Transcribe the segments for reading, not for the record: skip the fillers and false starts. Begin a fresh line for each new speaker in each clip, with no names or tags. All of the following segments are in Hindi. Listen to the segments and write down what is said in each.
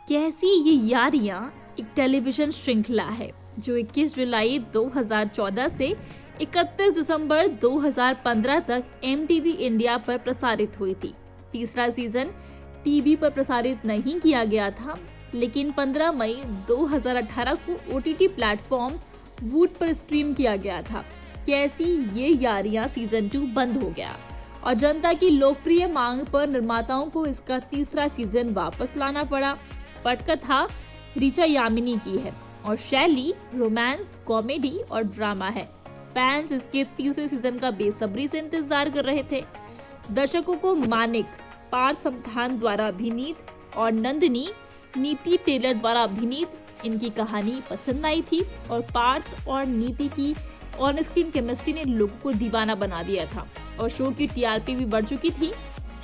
कैसी ये यारियां एक टेलीविजन श्रृंखला है जो 21 जुलाई 2014 से 31 दिसंबर 2015 तक MTV इंडिया पर प्रसारित हुई थी। तीसरा सीजन टीवी पर प्रसारित नहीं किया गया था, लेकिन 15 मई 2018 को OTT प्लेटफॉर्म वूट पर स्ट्रीम किया गया था। कैसी ये यारियां सीजन 2 बंद हो गया और जनता की लोकप्रिय मांग पर निर्माताओं को इसका तीसरा सीजन वापस लाना पड़ा। पटकथा ऋचा यामिनी की है और शैली रोमांस, कॉमेडी और ड्रामा है। फैंस इसके तीसरे सीजन का बेसब्री से इंतजार कर रहे थे। दर्शकों को मानिक पार्थ समथान द्वारा अभिनीत और नंदिनी नीति टेलर द्वारा अभिनीत इनकी कहानी पसंद आई थी और पार्थ और नीति की ऑन स्क्रीन केमिस्ट्री ने लोगों को दीवाना बना दिया था और शो की TRP भी बढ़ चुकी थी।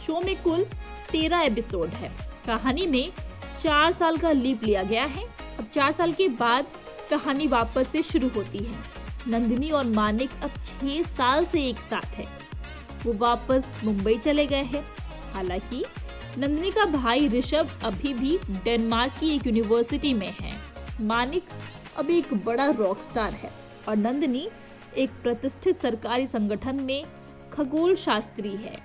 शो में कुल 13 एपिसोड है। कहानी में 4 साल का लीप लिया गया है। अब 4 साल के बाद कहानी वापस से शुरू होती है। नंदिनी और मानिक अब 6 साल से एक साथ है। वो वापस मुंबई चले गए हैं। हालांकि नंदिनी का भाई ऋषभ अभी भी डेनमार्क की एक यूनिवर्सिटी में है। मानिक अब एक बड़ा रॉक स्टार है और नंदिनी एक प्रतिष्ठित सरकारी संगठन में खगोल शास्त्री है।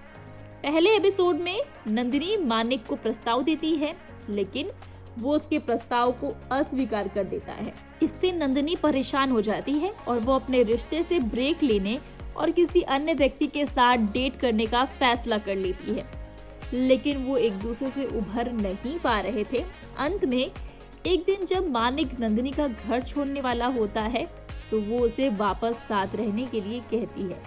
पहले एपिसोड में नंदिनी मानिक को प्रस्ताव देती है, लेकिन वो उसके प्रस्ताव को अस्वीकार कर देता है। इससे नंदिनी परेशान हो जाती है और वो अपने रिश्ते से ब्रेक लेने और किसी अन्य व्यक्ति के साथ डेट करने का फैसला कर लेती है, लेकिन वो एक दूसरे से उभर नहीं पा रहे थे। अंत में एक दिन जब मानिक नंदिनी का घर छोड़ने वाला होता है तो वो उसे वापस साथ रहने के लिए कहती है,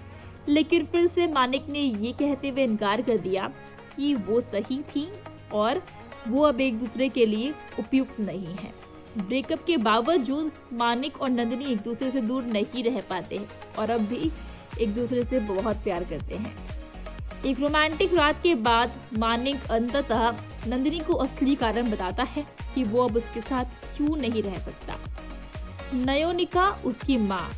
लेकिन फिर से मानिक ने ये कहते हुए इनकार कर दिया कि वो सही थी और वो अब एक दूसरे के लिए उपयुक्त नहीं है। ब्रेकअप के बावजूद मानिक और नंदिनी एक दूसरे से दूर नहीं रह पाते हैं और अब भी एक दूसरे से बहुत प्यार करते हैं। एक रोमांटिक रात के बाद मानिक अंततः नंदिनी को असली कारण बताता है कि वो अब उसके साथ क्यों नहीं रह सकता। नयोनिका उसकी माँ,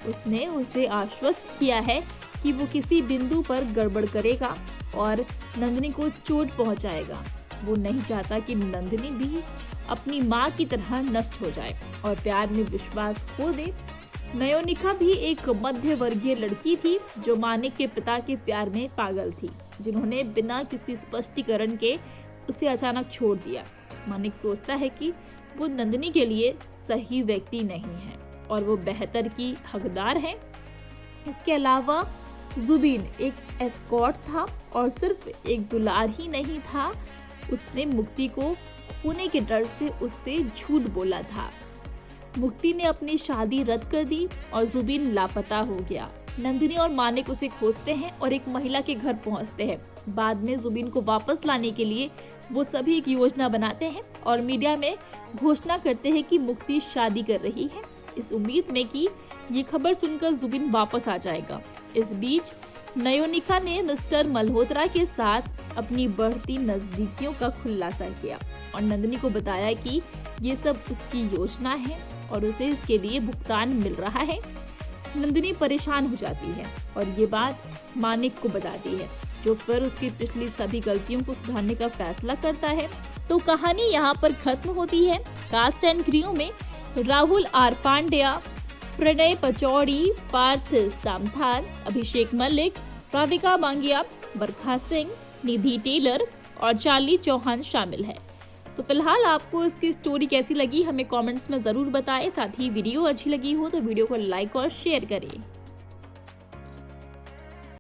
उसने उसे आश्वस्त किया है कि वो किसी बिंदु पर गड़बड़ करेगा और नंदिनी को चोट पहुंचाएगा। वो नहीं चाहता कि नंदिनी भी अपनी माँ की तरह नष्ट हो जाए और प्यार में विश्वास खो दे। नयोनिका भी एक मध्य वर्गीय लड़की थी जो मानिक के पिता के प्यार में पागल थी, जिन्होंने बिना किसी स्पष्टीकरण के उसे अचानक छोड़ दिया। मानिक सोचता है कि वो नंदिनी के लिए सही व्यक्ति नहीं है और वो बेहतर की हकदार है। इसके अलावा जुबीन एक एस्कॉर्ट था और सिर्फ एक दुलार ही नहीं था, उसने मुक्ति को खोने के डर से उससे झूठ बोला था। मुक्ति ने अपनी शादी रद्द कर दी और जुबीन लापता हो गया। नंदिनी और मानिक उसे खोजते हैं और एक महिला के घर पहुंचते हैं। बाद में जुबीन को वापस लाने के लिए वो सभी एक योजना बनाते हैं और मीडिया में घोषणा करते हैं कि मुक्ति शादी कर रही है, इस उम्मीद में कि ये खबर सुनकर जुबीन वापस आ जाएगा। इस बीच नयोनिका ने मिस्टर मल्होत्रा के साथ अपनी बढ़ती नजदीकियों का खुलासा किया और नंदिनी को बताया कि ये सब उसकी योजना है और उसे इसके लिए भुगतान मिल रहा है। नंदिनी परेशान हो जाती है और ये बात मानिक को बताती है, जो फिर उसकी पिछली सभी गलतियों को सुधारने का फैसला करता है। तो कहानी यहाँ पर खत्म होती है। कास्ट एंड क्रू में राहुल आर पांड्या, प्रणय पचौड़ी, पार्थ समथान, अभिषेक मलिक, राधिका बांगिया, बरखा सिंह, निधि टेलर और चार्ली चौहान शामिल है। तो फिलहाल आपको इसकी स्टोरी कैसी लगी हमें कमेंट्स में जरूर बताएं। साथ ही वीडियो अच्छी लगी हो तो वीडियो को लाइक और शेयर करें।